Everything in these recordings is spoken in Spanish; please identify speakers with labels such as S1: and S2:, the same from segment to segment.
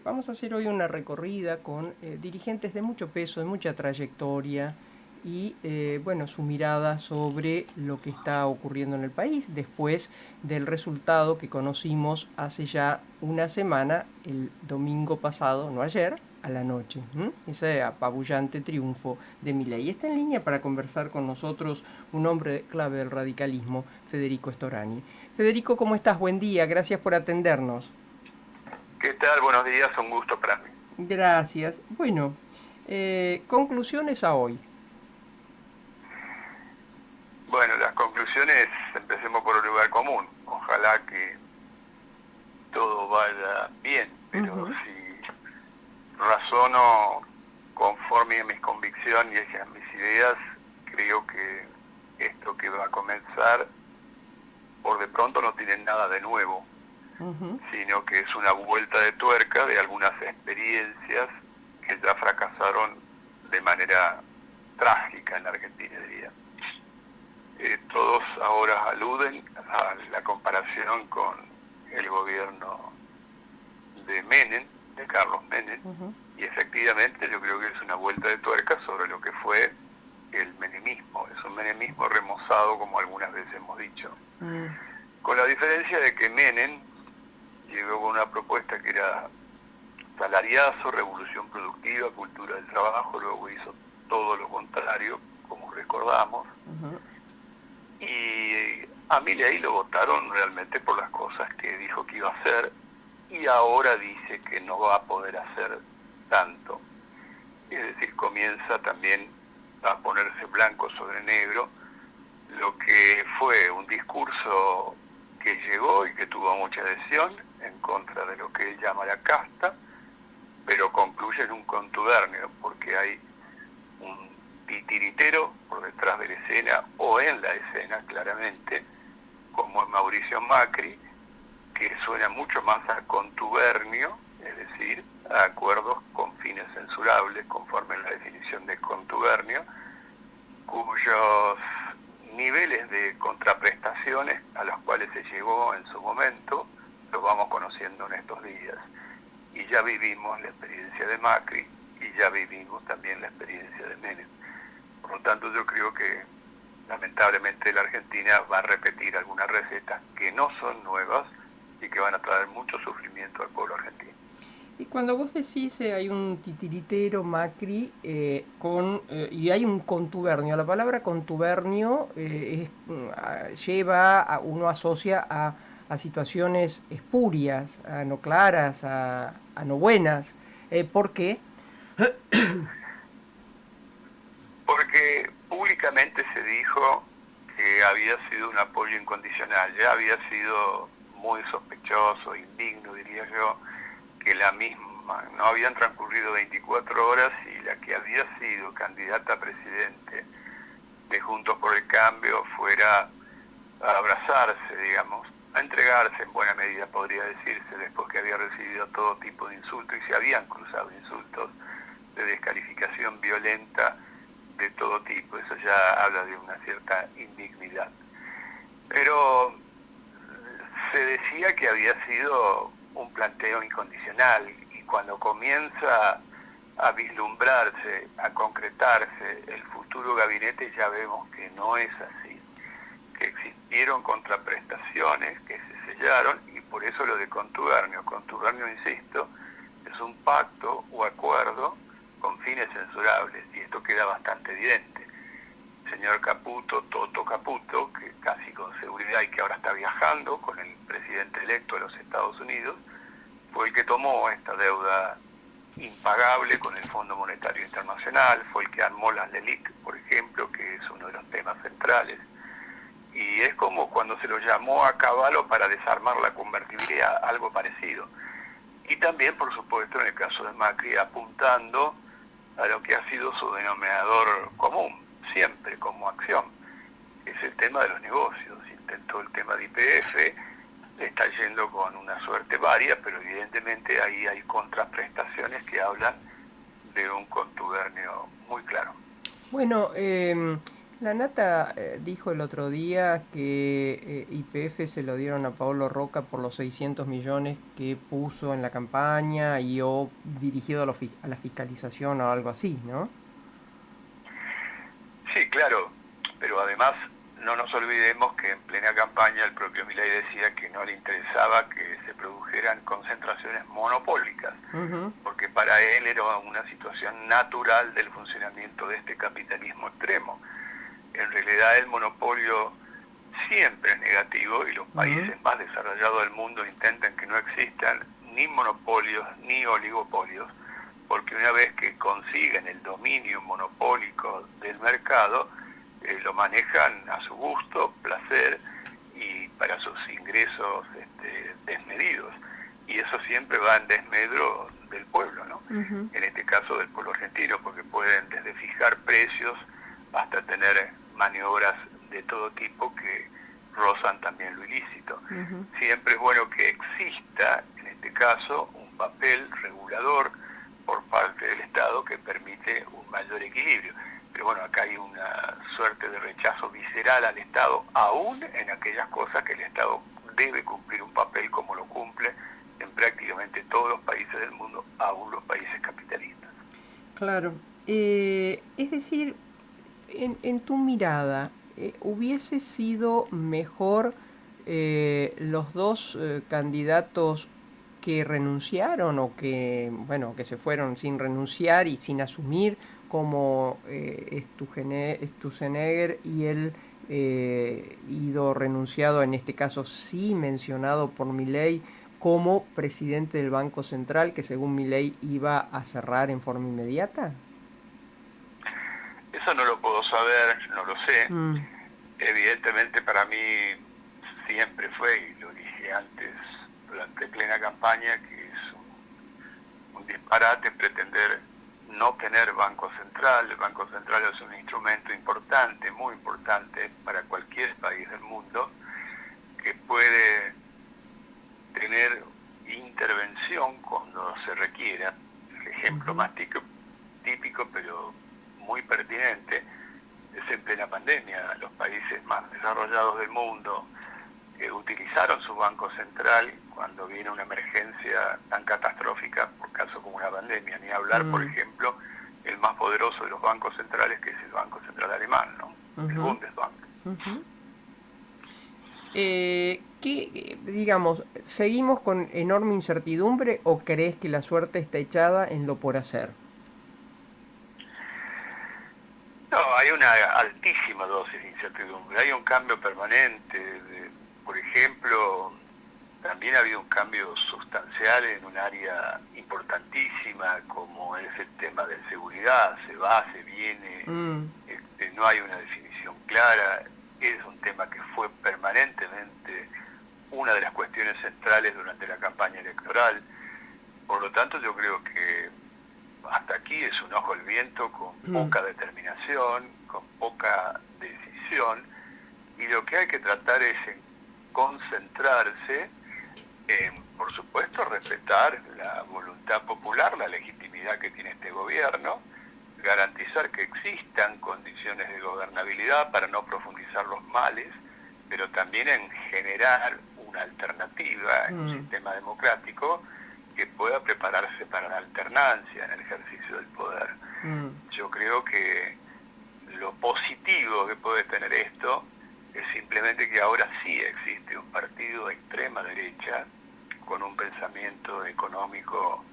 S1: Vamos a hacer hoy una recorrida con dirigentes de mucho peso, de mucha trayectoria y bueno, su mirada sobre lo que está ocurriendo en el país después del resultado que conocimos hace ya una semana, el domingo pasado, no ayer, a la noche. Ese apabullante triunfo de Milei. Está en línea para conversar con nosotros un hombre clave del radicalismo, Federico Storani. Federico, ¿cómo estás? Buen día, gracias por atendernos.
S2: ¿Qué tal? Buenos días, un gusto para mí.
S1: Gracias. Bueno, conclusiones a hoy.
S2: Bueno, las conclusiones, empecemos por un lugar común. Ojalá que todo vaya bien, pero
S1: Ujú.
S2: si razono conforme a mis convicciones y a mis ideas, creo que esto que va a comenzar, por de pronto no tiene nada de nuevo,
S1: Ujú.
S2: sino que es una vuelta de tuerca de algunas experiencias que ya fracasaron de manera trágica en la Argentina, diría. Todos ahora aluden a la comparación con el gobierno de Menem, de Carlos Menem,
S1: Ujú.
S2: y efectivamente yo creo que es una vuelta de tuerca sobre lo que fue el menemismo. Es un menemismo remozado, como algunas veces hemos dicho.
S1: Mm.
S2: Con la diferencia de que Menem llegó con una propuesta que era salariazo, revolución productiva, cultura del trabajo, luego hizo todo lo contrario, como recordamos.
S1: Ujú.
S2: Y a Milei lo votaron realmente por las cosas que dijo que iba a hacer y ahora dice que no va a poder hacer tanto. Es decir, comienza también a ponerse blanco sobre negro lo que fue un discurso que llegó y que tuvo mucha adhesión en contra de lo que él llama la casta, pero concluye en un contubernio porque hay un titiritero por detrás de la escena o en la escena claramente, como es Mauricio Macri, que suena mucho más a contubernio, es decir, a acuerdos con fines censurables, conforme a la definición de contubernio, cuyos niveles de contraprestaciones a los cuales se llegó en su momento los vamos conociendo en estos días. Y ya vivimos la experiencia de Macri y ya vivimos también la experiencia de Menem. Por lo tanto, yo creo que lamentablemente la Argentina va a repetir algunas recetas que no son nuevas y que van a traer mucho sufrimiento al pueblo argentino.
S1: Y cuando vos decís hay un titiritero Macri y hay un contubernio, la palabra contubernio uno asocia a situaciones espurias, a no claras, a no buenas. ¿Por qué?
S2: Porque públicamente se dijo que había sido un apoyo incondicional, ya había sido muy sospechoso, indigno, diría yo, que la misma, no habían transcurrido 24 horas y la que había sido candidata a presidente de Juntos por el Cambio fuera a abrazarse, digamos, a entregarse en buena medida, podría decirse, después que había recibido todo tipo de insultos y se habían cruzado insultos de descalificación violenta de todo tipo. Eso ya habla de una cierta indignidad. Pero se decía que había sido un planteo incondicional y cuando comienza a vislumbrarse, a concretarse el futuro gabinete, ya vemos que no es así, que existieron contraprestaciones que se sellaron y por eso lo de contubernio. Contubernio, insisto, es un pacto o acuerdo con fines censurables y esto queda bastante evidente. El señor Caputo, Toto Caputo, que casi con seguridad y que ahora está viajando con el presidente electo de los Estados Unidos, fue el que tomó esta deuda impagable con el Fondo Monetario Internacional, fue el que armó las LELIC, por ejemplo, que es uno de los temas centrales. Y es como cuando se lo llamó a Cavallo para desarmar la convertibilidad, algo parecido. Y también, por supuesto, en el caso de Macri, apuntando a lo que ha sido su denominador común, siempre como acción, que es el tema de los negocios. Intentó el tema de YPF, le está yendo con una suerte varia, pero evidentemente ahí hay contraprestaciones que hablan de un contubernio muy claro.
S1: Bueno, La Nata dijo el otro día que YPF se lo dieron a Paolo Roca por los 600 millones que puso en la campaña y o dirigido a, a la fiscalización o algo así, ¿no?
S2: Sí, claro, pero además no nos olvidemos que en plena campaña el propio Milei decía que no le interesaba que se produjeran concentraciones monopólicas,
S1: Ujú,
S2: porque para él era una situación natural del funcionamiento de este capitalismo extremo. En realidad el monopolio siempre es negativo y los
S1: ujú,
S2: países más desarrollados del mundo intentan que no existan ni monopolios ni oligopolios, porque una vez que consiguen el dominio monopólico del mercado, lo manejan a su gusto, placer y para sus ingresos desmedidos. Y eso siempre va en desmedro del pueblo, ¿no?
S1: ujú,
S2: En este caso del pueblo argentino, porque pueden desde fijar precios hasta tener maniobras de todo tipo que rozan también lo ilícito.
S1: ujú.
S2: Siempre es bueno que exista, en este caso, un papel regulador por parte del Estado que permite un mayor equilibrio. Pero bueno, acá hay una suerte de rechazo visceral al Estado, aún en aquellas cosas que el Estado debe cumplir un papel como lo cumple en prácticamente todos los países del mundo, aún los países capitalistas.
S1: Claro. Es decir, en tu mirada, ¿hubiese sido mejor los dos candidatos que renunciaron o que, bueno, que se fueron sin renunciar y sin asumir como Sturzenegger y el ido renunciado, en este caso sí mencionado por Milei, como presidente del Banco Central, que según Milei iba a cerrar en forma inmediata?
S2: Eso no lo puedo saber, no lo sé.
S1: Mm,
S2: Evidentemente para mí siempre fue, y lo dije antes durante plena campaña, que es un disparate pretender no tener Banco Central. El Banco Central es un instrumento importante, muy importante para cualquier país del mundo, que puede tener intervención cuando se requiera. El ejemplo
S1: ujú,
S2: más típico, pero muy pertinente, es en plena pandemia. Los países más desarrollados del mundo utilizaron su banco central cuando viene una emergencia tan catastrófica, por caso como una pandemia. Ni hablar, por
S1: mm,
S2: ejemplo, el más poderoso de los bancos centrales, que es el Banco Central Alemán, ¿no? El
S1: ujú,
S2: Bundesbank.
S1: ujú. ¿Qué, digamos, seguimos con enorme incertidumbre o crees que la suerte está echada en lo por hacer?
S2: No, hay una altísima dosis de incertidumbre, hay un cambio permanente. Por ejemplo, también ha habido un cambio sustancial en un área importantísima como es el tema de seguridad. Se va, se viene,
S1: Mm,
S2: no hay una definición clara. Es un tema que fue permanentemente una de las cuestiones centrales durante la campaña electoral. Por lo tanto, yo creo que hasta aquí es un ojo al viento con
S1: mm,
S2: poca determinación, con poca decisión, y lo que hay que tratar es en concentrarse en, por supuesto, respetar la voluntad popular, la legitimidad que tiene este gobierno, garantizar que existan condiciones de gobernabilidad para no profundizar los males, pero también en generar una alternativa en un
S1: mm,
S2: sistema democrático que pueda prepararse para la alternancia en el ejercicio del poder.
S1: mm,
S2: Yo creo que lo positivo que puede tener esto es simplemente que ahora sí existe un partido de extrema derecha con un pensamiento económico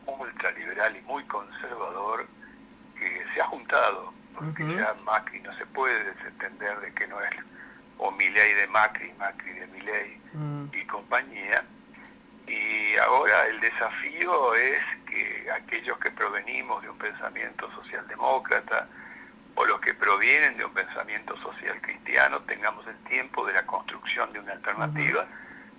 S2: ultraliberal y muy conservador que se ha juntado, porque
S1: ujú,
S2: ya Macri no se puede desentender de que no es o Milei de Macri, Macri de Milei
S1: mm,
S2: y compañía. Y ahora el desafío es que aquellos que provenimos de un pensamiento socialdemócrata o los que provienen de un pensamiento social cristiano tengamos el tiempo de la construcción de una
S1: ujú.
S2: alternativa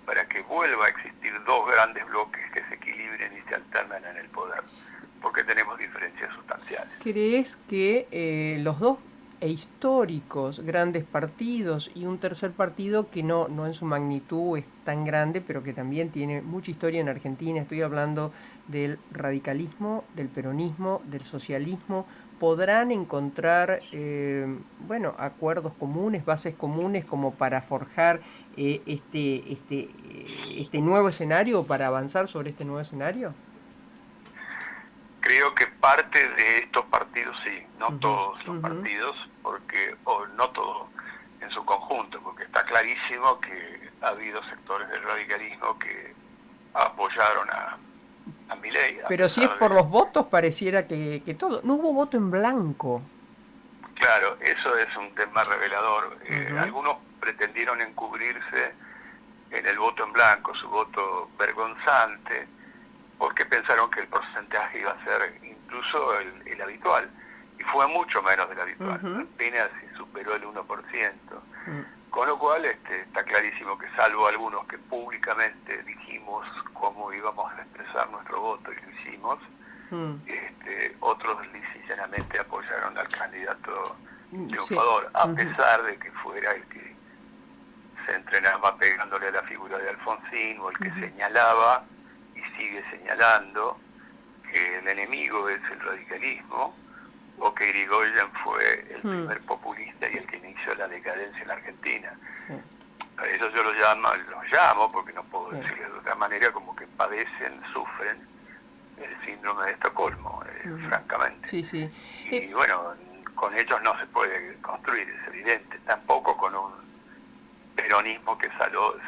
S2: para que vuelva a existir dos grandes bloques que se equilibren y se alternan en el poder, porque tenemos diferencias sustanciales.
S1: ¿Crees que los dos históricos grandes partidos y un tercer partido que no en su magnitud es tan grande, pero que también tiene mucha historia en Argentina, estoy hablando del radicalismo, del peronismo, del socialismo, podrán encontrar acuerdos comunes, bases comunes como para forjar este nuevo escenario o para avanzar sobre este nuevo escenario?
S2: Creo que parte de estos partidos sí, no todos los partidos, o no todo en su conjunto, porque está clarísimo que ha habido sectores del radicalismo que apoyaron a Milei.
S1: Pero si es por los votos, pareciera que todo. No hubo voto en blanco.
S2: Claro, eso es un tema revelador. Algunos pretendieron encubrirse en el voto en blanco, su voto vergonzante, porque pensaron que el porcentaje iba a ser incluso el habitual, y fue mucho menos del habitual, apenas superó el 1%, con lo cual está clarísimo que salvo algunos que públicamente dijimos cómo íbamos a expresar nuestro voto y lo hicimos, otros lisa y llanamente apoyaron al candidato triunfador, a pesar de que fuera el que se entrenaba pegándole a la figura de Alfonsín, o el que señalaba y sigue señalando que el enemigo es el radicalismo, o que Irigoyen fue el primer populista y el que inició la decadencia en Argentina. Sí. A eso yo los llamo, porque no puedo decirlo de otra manera, como que padecen, sufren el síndrome de Estocolmo, francamente.
S1: Sí, sí.
S2: Y bueno, con ellos no se puede construir, es evidente, tampoco con un peronismo que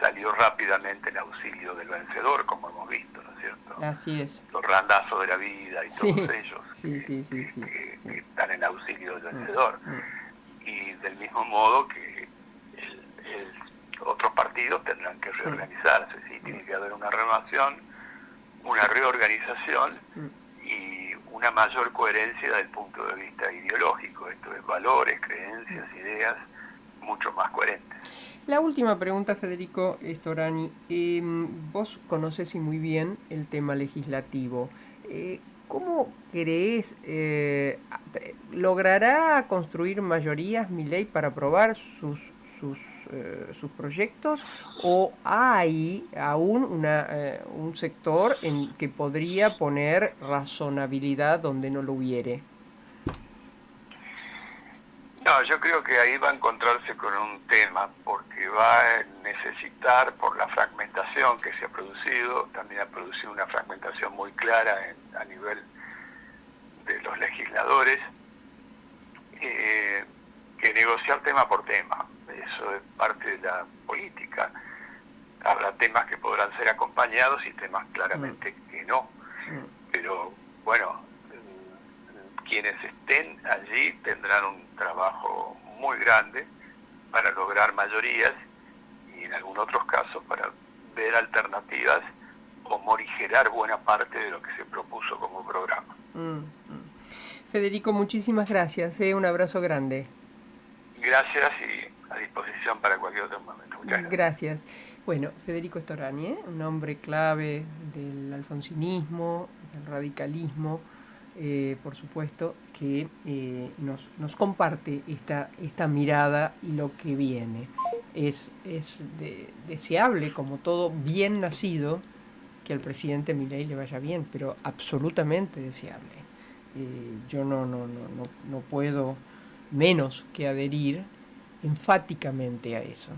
S2: salió rápidamente en auxilio del vencedor, como hemos visto, ¿no es cierto?
S1: Así es.
S2: Los Randazzo de la vida y todos ellos
S1: que
S2: están en auxilio del vencedor. Y del mismo modo que otros partidos tendrán que reorganizarse, ¿sí? Tiene que haber una renovación, una reorganización y una mayor coherencia desde el punto de vista ideológico, esto es valores, creencias, ideas mucho más coherentes.
S1: La última pregunta, Federico Storani. Vos conocés y muy bien el tema legislativo. ¿Cómo creés, logrará construir mayorías Milei para aprobar sus proyectos, o hay aún un sector en que podría poner razonabilidad donde no lo hubiere?
S2: No, yo creo que ahí va a encontrarse con un tema, porque va a necesitar, por la fragmentación que se ha producido, también ha producido una fragmentación muy clara a nivel de los legisladores, que negociar tema por tema. Eso es parte de la política. Habrá temas que podrán ser acompañados y temas claramente que no. Pero bueno, quienes estén allí tendrán un trabajo muy grande para lograr mayorías y en algunos otros casos para ver alternativas o morigerar buena parte de lo que se propuso como programa.
S1: Federico, muchísimas gracias. Un abrazo grande.
S2: Gracias y a disposición para cualquier otro momento. Muchas gracias.
S1: Gracias. Bueno, Federico Storani, un hombre clave del alfonsinismo, del radicalismo, por supuesto, que nos comparte esta mirada y lo que viene. Es deseable, como todo bien nacido, que al presidente Milei le vaya bien, pero absolutamente deseable. Yo no puedo menos que adherir enfáticamente a eso.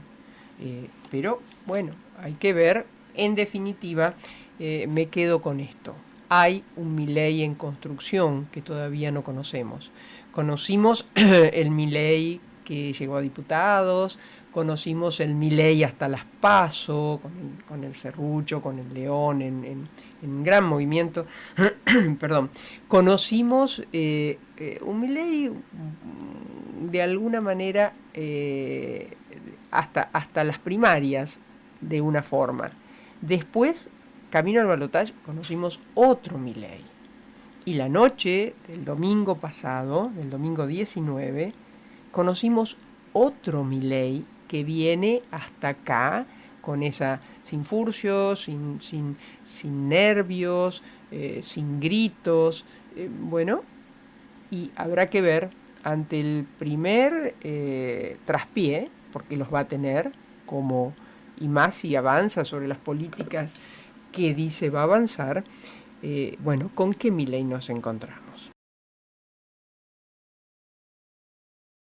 S1: Pero bueno, hay que ver. En definitiva, me quedo con esto. Hay un Milei en construcción que todavía no conocemos. Conocimos el Milei que llegó a diputados, conocimos el Milei hasta las PASO, con el Serrucho, con el León, en gran movimiento. Perdón. Conocimos un Milei de alguna manera hasta las primarias, de una forma. Después, camino al balotaje, conocimos otro Milei. Y la noche del domingo pasado, del domingo 19, conocimos otro Milei que viene hasta acá, con esa, sin furcios, sin nervios, sin gritos, bueno, y habrá que ver ante el primer traspié, porque los va a tener, y más si avanza sobre las políticas que dice va a avanzar, bueno, ¿con qué Milei nos encontramos?